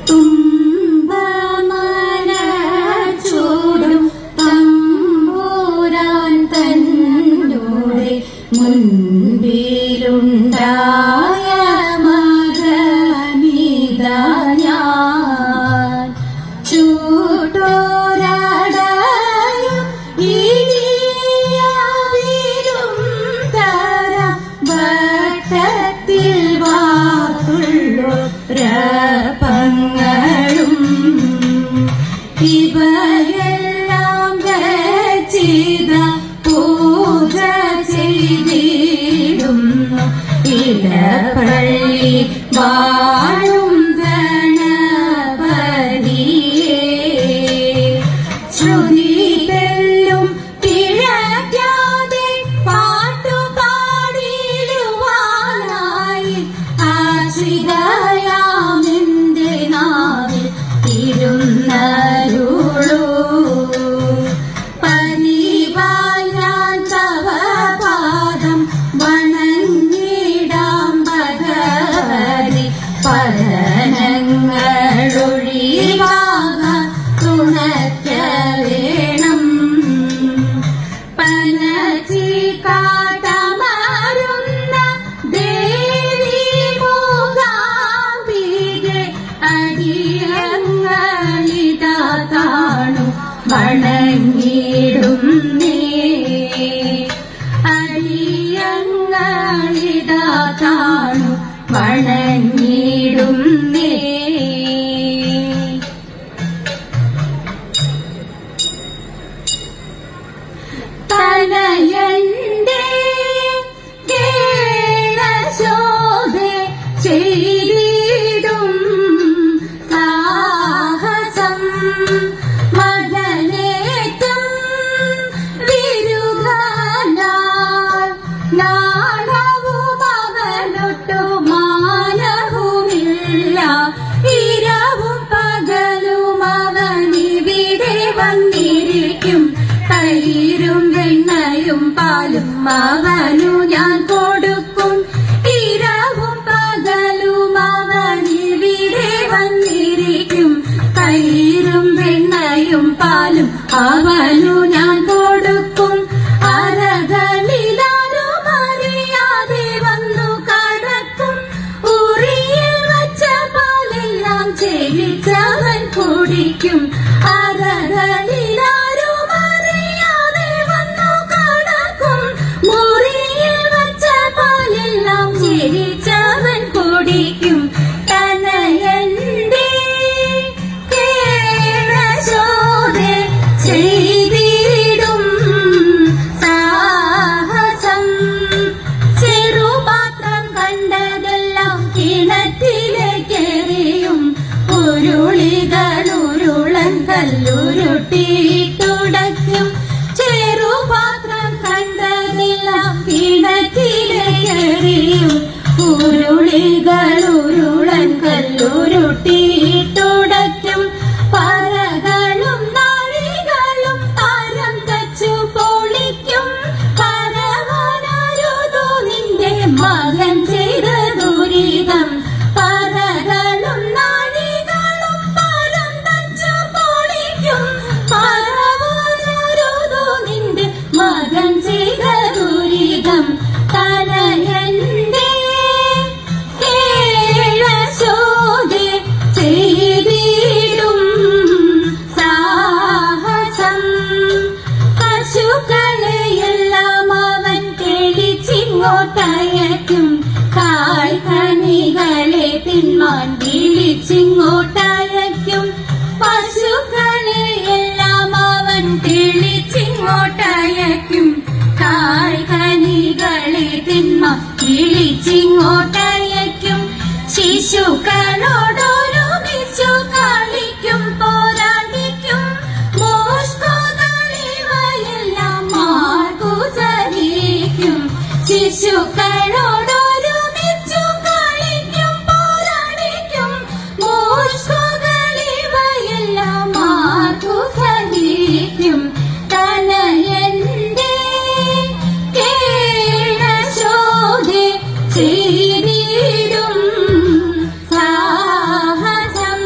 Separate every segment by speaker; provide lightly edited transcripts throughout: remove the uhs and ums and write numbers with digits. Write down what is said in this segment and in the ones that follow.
Speaker 1: തുമ്പമലച്ചൂടും തമ്പുരാൻ തന്നോടെ മുൻപിലുണ്ടായ മകനിതാ ഞാൻ. ചൂടോരടയും ഇടിയാവിലും തരാം വട്ടത്തിൽ വാക്കുള്ളൊരപ്പങ്ങളും ഇവയെല്ലാം രചിത പൂജ ചെയ്തിടുന്നു ഇടപ്പള്ളി വാഴും ഗണപതിയേ. ശ്രുതി തെല്ലും പിഴയ്ക്കാതെ പാട്ടുപാടിടുവാനായി ആശ്രിതയാമെന്റെ നാവിൽ ഇരുന്നരുളൂ. പരിവാൽ ഞാൻ തവ പാദം വണങ്ങിടാം ഭഗവതി. പതനങ്ങളൊഴിവാകാൻ തുണയ്ക്ക വേണം. പനച്ചി കാട്ടമരുന്ന ദേവി മൂകാംബികെ അടിയങ്ങളിതാ താണു വണങ്ങിടുന്നേ. അടിയങ്ങളിതാ താണു വണങ്ങിടുന്നേ. തനയന്റെ കേളശോഭെ ചെയ്തിടും സാഹസം മകനേറ്റം വിരുകാനാൾ. നാണവും അവനൊട്ടു മാനവുമില്ല. ഇരവും പകലും അവനിവിടെ വന്നിരിക്കും. തൈരും വെണ്ണയും പാലും അവനു ഞാൻ കൊടുക്കും. ഇരവും പകലും അവനിവിടെ വന്നിരിക്കും. തൈരും വെണ്ണയും പാലും അവനു ഞാൻ കൊടുക്കും. അരകളിലാരും അറിയാതെ വന്നു കടക്കും. ഉറിയിൽ വച്ച പാലെല്ലാം ചെരിച്ചവൻ കുടിക്കും. അരകളിലാരും അറിയാതെ വന്നു കടക്കും. മുറിയിൽ വച്ച പാലെല്ലാം ചെരിച്ചവൻ കുടിക്കും. തനയന്റെ കേളശോഭെ ചെയ്തിടും സാഹസം. ചെറുപാത്രം കണ്ടതെല്ലാം കിണറ്റിലേക്കെറിയും. ഉരുളികളുരുളൻ കല്ലുരുട്ടിയിട്ടുടയ്ക്കും. ചെറുപാത്രം കണ്ടതെല്ലാം കിണറ്റിലേക്കെറിയും. ഉരുളികളുരുളൻ കല്ലുരുട്ടിയിട്ടുടയ്ക്കും. പറകളും നാഴികളും താരം തച്ചു പൊളിക്കും. പറവനരുതു നിന്റെ മകൻ ചെയ്ത ദുരിതം. പറകളും നാഴികളും താരം തച്ചു പൊളിക്കും. പറവനരുതു നിന്റെ മകൻ ചെയ്ത ദുരിതം. തനയന്റെ കേളശോഭെ ചെയ്തിടും സാഹസം. പശുക്കളെയെല്ലാം അവൻ തെളിച്ചിങ്ങോട്ടയക്കും. കായ്കനികളെ തിന്മാൻ വിളിച്ചിങ്ങോട്ടയക്കും. പശുക്കളെയെല്ലാം അവൻ തെളിച്ചിങ്ങോട്ടയക്കും. കായ്കനികളെ തിന്മാൻ വിളിച്ചിങ്ങോട്ടയക്കും. ശിശുക്കളോടൊരുമിച്ചു കളിക്കും പോരാടിക്കും. മോഷ്കുകളിവയെല്ലാം മാർക്കു സഹിക്കും. ശിശുക്കളോടൊരുമിച്ചു കളിക്കും പോരാടിക്കും. മോഷ്കുകളിവയെല്ലാം മാർക്കു സഹിക്കും. തനയന്റെ കേളശോഭെ ചെയ്തിടും സാഹസം.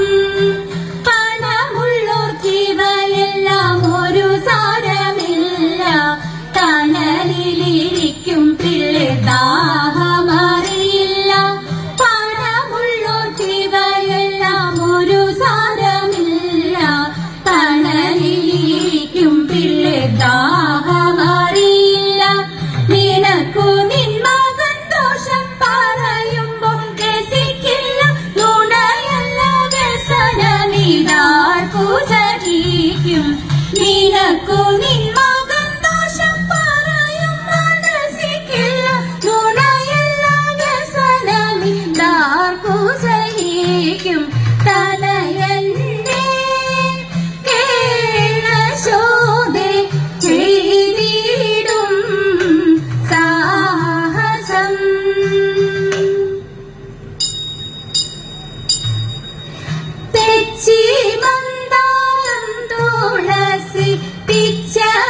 Speaker 1: ചീമന്താരം തുളസി പിച്ചകമാലകൾ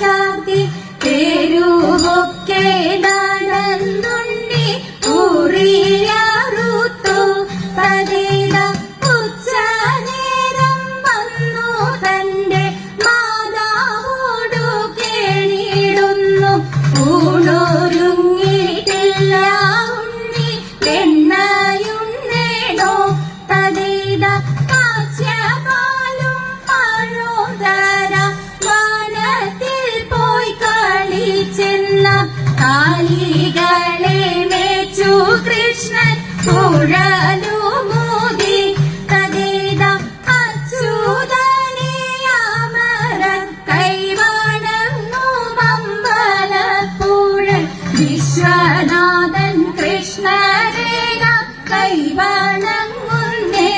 Speaker 1: ചാർത്തി തെരുവൊക്കെ നടന്നുണ്ണി ഊറിയറുത്തു പതിത ഉച്ചനേരം വന്നു തന്റെ മാതാവോടു കേണിടുന്നു ഊണൊരുങ്ങിയിട്ടില്ല ഉണ്ണി വെണ്ണയുണ്ണേടോ തതിത കാച്യപാലും പഴവും തരാം വനത്തിൽ പോയി കളിച്ചെന്ന കാലികളെ മേച്ചു കൃഷ്ണൻ കുഴലുമൂതി തതിത അച്യുതനെയമര കൈവണങ്ങു അമ്പലപ്പുഴൻ വിശ്വനാഥൻ കൃഷ്ണരേഖ കൈവണങ്ങുന്നേ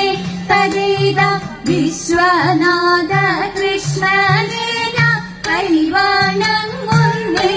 Speaker 1: തതിത വിശ്വനാഥ കൃഷ്ണരേഖ കൈവണങ്ങുന്നേ.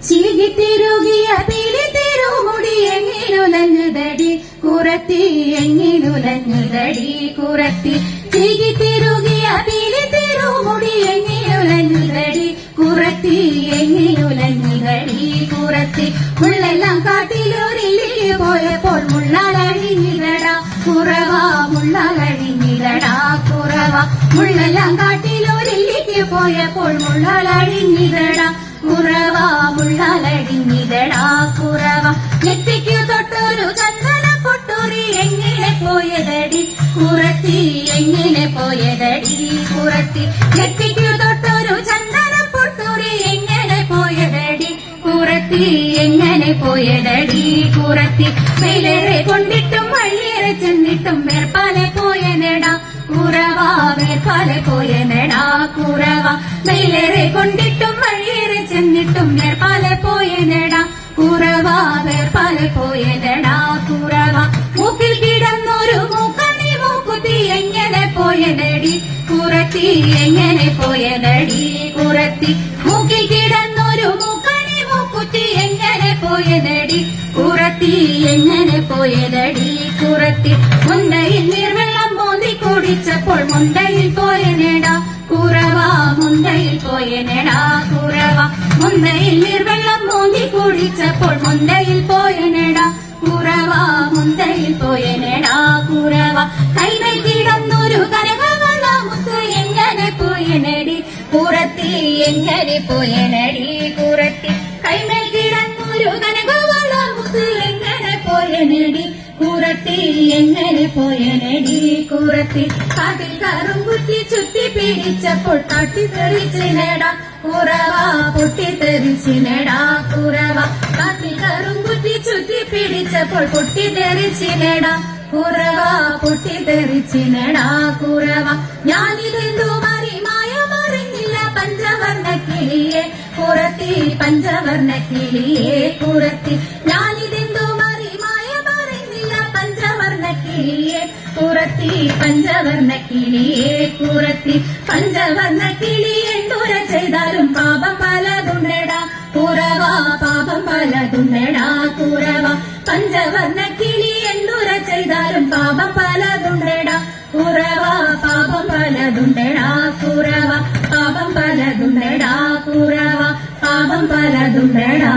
Speaker 1: ചിരിത്തിരുകിയ പിരിത്തിരുമുടി എങ്ങിലുലഞ്ഞുതടി കുറത്തി എങ്ങിലുലഞ്ഞുതടി കുറത്തി ചിരിത്തിരുകിയ പിരിത്തിരുമുടി എങ്ങിലുലഞ്ഞുതടി കുറത്തി എങ്ങിലുലഞ്ഞുതടി കുറത്തി മുള്ളെല്ലാം കാട്ടിലൊരില്ലി പോയപ്പോൾ മുള്ളാലഴിഞ്ഞിതടാ കുറവാ മുള്ളാലഴിഞ്ഞിതടാ കുറവാ മുള്ളെല്ലാം കാട്ടിലൊരില്ലിക്ക് പോയപ്പോൾ മുള്ളാലഴിഞ്ഞിതടാ കുറവാ മുള്ളാലഴിഞ്ഞിതടാ കുറവാ നെറ്റിക്കു തൊട്ടൊരു ചന്ദന പൊട്ടുറി എങ്ങനെ പോയതടി കുറത്തി എങ്ങനെ പോയതടി കുറത്തി നെറ്റിക്കു തൊട്ടൊരു ചന്ദന പൊട്ടുറി എങ്ങനെ പോയതടി കുറത്തി എങ്ങനെ പോയതടി കുറത്തി വെയിലേറെ കൊണ്ടിട്ടും വഴിയേറെ ചെന്നിട്ടും വേർപ്പാലെ പോയനെടാ കുറവാ വേർപ്പാലെ പോയനെടാ കുറവാ വെയിലേറെ കൊണ്ടിട്ടും വഴിയേറെ ചെന്നിട്ടും വേർപ്പാലെ പോയനെടാ കുറവാ വേർപ്പാലെ പോയനെടാ കുറവാ മൂക്കിൽ കിടന്നൊരു മൂക്കണി മൂക്കുത്തി എങ്ങനെ പോയതടി കുറത്തി എങ്ങനെ പോയതടി കുറത്തി മൂക്കിൽ കിടന്നൊരു മൂക്കണി മൂക്കുത്തി എങ്ങനെ പോയതടി കുറത്തി എങ്ങനെ പോയതടി കുറത്തി മുണ്ടയിൽ നീർവെള്ളം മോന്തി കുടിച്ചപ്പോൾ മുണ്ടയിൽ പോയനെടാ കുറവാ മുണ്ടയിൽ പോയനെടാ കുറവാ മുണ്ടയിൽ നീർവെള്ളം മോന്തി കുടിച്ചപ്പോൾ മുണ്ടയിൽ പോയനെടാ കുറവാ മുണ്ടയിൽ പോയനെടാ കുറവാ കൈമേൽ കിടന്നൊരു കനകവള മുത്ത് എങ്ങനെ പോയനടി കുറത്തി എങ്ങനെ പോയനടി കുറത്തി കൈമേൽ കിടന്നൊരു കനകവള മുത്ത് എങ്ങനെ പോയനടി കുറത്തി എങ്ങനെ പോയനടി കുറത്തി കാട്ടിൽ കറുംകുറ്റി ചുറ്റി പിടിച്ചപ്പോൾ തട്ടിത്തെറിച്ചിനടാ കുറവാ പൊട്ടിത്തെറിച്ചിനടാ കുറവാ കാട്ടിൽ കറുംകുറ്റി ചുറ്റി പിടിച്ചപ്പോൾ പൊട്ടിത്തെറിച്ചിനടാ കുറവാ പൊട്ടിത്തെറിച്ചിനടാ കുറവാ ഞാനിതെന്തു മറിമായ മറിഞ്ഞില്ല പഞ്ചവർണ്ണ കിളിയെ കുറത്തി പഞ്ചവർണ്ണ കിളിയെ കുറത്തി ഞാനിതെന്തു മറിമായ മറിഞ്ഞില്ല പഞ്ചവർണ്ണ കിളിയെ കുറത്തി പഞ്ചവർണ്ണ കിളിയെ കുറത്തി പഞ്ചവർണ്ണ കിളി എന്തുര ചെയ്താലും പാപം പലതുണ്ടടാ കുറവാ പാപം പലതുണ്ടടാ കുറവാ പഞ്ചവർണ്ണ കിളി എന്തുര ചെയ്താലും പാപം പലതുണ്ടടാ കുറവാ പാപം പലതുണ്ടടാ കുറവാ പാപം പലതുണ്ടടാ കുറവാ പാപം പലതുണ്ടടാ.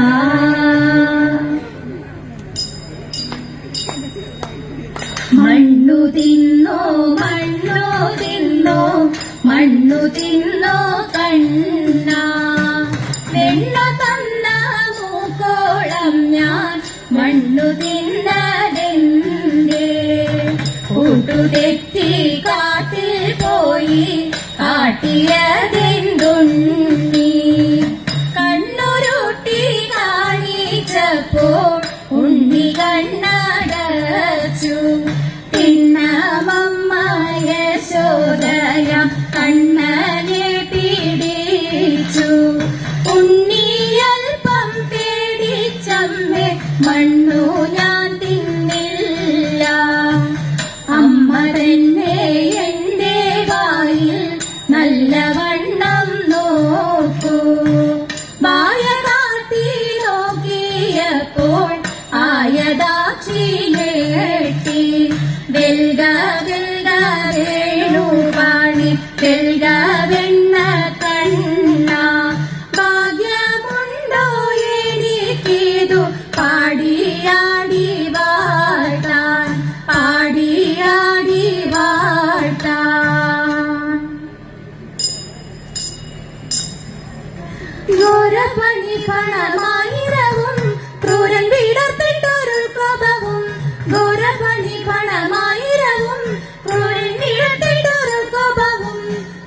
Speaker 1: മണ്ണു തിന്നോ മണ്ണു തിന്നോ മണ്ണു തിന്നോ കണ്ണ വെണ്ണ തന്ന മൂക്കോളം ഞാൻ മണ്ണു തിന്നതെന്തേ കൂട്ടുതെറ്റി കാട്ടിൽ പോയി കാട്ടിയതെന്തുണ്ണി കണ്ണുരുട്ടി കാണിച്ചപ്പോൾ ഉണ്ണി കണ്ണടച്ചു പിന്നമമ്മയ ശോദയ കണ്ണനെ പിടിച്ചു ഉണ്ണിയൽപ്പം പേടിച്ചമ്മേ മണ്ണു ഞാൻ തിന്നില്ല അമ്മ തന്നെ എന്റെ വായിൽ നല്ലവണ്ണം നോക്കൂ വായ കാട്ടി നോക്കി ഘോരപണി പണമായിരവും ക്രൂരൻ വിടർത്തിട്ടൊരു കോപവും ഘോരപണി പണമായിരവും ക്രൂരൻ വിടർത്തിട്ടൊരു കോപവും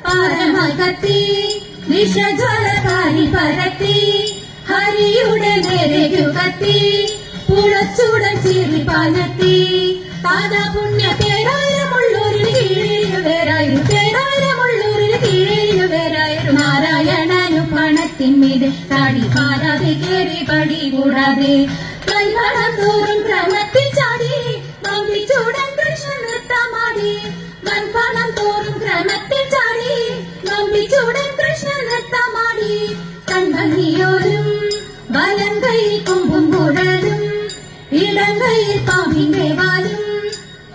Speaker 1: പാരമായി കത്തി വിഷജ്വലകാരി പരത്തി ഹരിയുടെ നേരെയു കത്തി പുളച്ചൂടൻ ചീറി പാഞ്ഞെത്തി താതാ പുണ്യ പേരായിരമുള്ളൂരിൽ കീഴിനു വേരായിരു പേരായിരമുള്ളൂരിൽ കീഴിനു വേരായിരു നാരായണനു പണത്തിന്മീത് താടി പാരാതെ കേറി പടി കൂടാതെ കൽപ്പണം തോറും ക്രമത്തിൽ ചാടി നമ്പിച്ചൂടൻ കൃഷ്ണൻ നൃത്തമാടി വൻപണം തോറും ക്രമത്തിൽ ചാടി നമ്പിച്ചൂടൻ കൃഷ്ണൻ നൃത്തമാടി കൺഭംഗിയോരും വലം കൈയിൽ കൊമ്പും കുഴലും ഇടം കൈയിൽ പാമ്പിന്റെ വാലും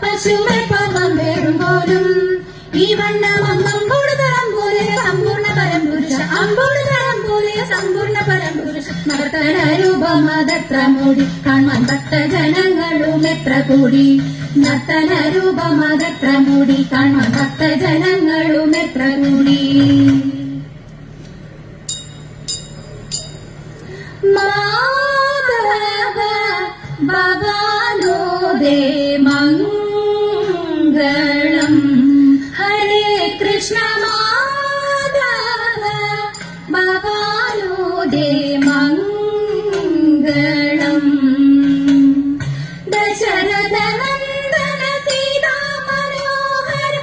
Speaker 1: പശുവെ പാപം വേറും പോലും ഈ വണ്ണം അമ്പൂട് തരം പോലെ സമ്പൂർണ്ണ പരംപുരുഷ അമ്പൂട് തരം പോലെ സമ്പൂർണ്ണ പരംപുരുഷ നർത്തന രൂപമതത്ര മൂടി കാണാൻ ഭക്തജനങ്ങളും എത്ര കൂടി നർത്തന രൂപമതത്ര മൂടി കാണാൻ ഭക്തജനങ്ങളും എത്ര കൂടി മാധവ ഭഗവാനോദേ മംഗളം ഹരേ കൃഷ്ണ മാധവ ഭഗവാനോദേ മംഗളം ദശരഥ നന്ദന സീതാ മനോഹര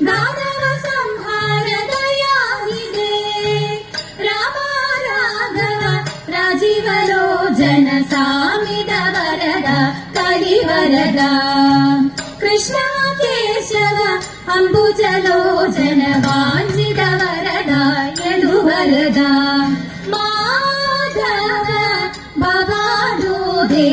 Speaker 1: ദാനവ സംഹാര ദയാനിധേ രാമ രാഘവ രാജീവലോചന സാമിത വരദ കലിവരദ കൃഷ്ണ കേശവ അംബുജലോചന വാഞ്ചിത വരദ യദുവരദ മാധവ ഭഗവാനോദേ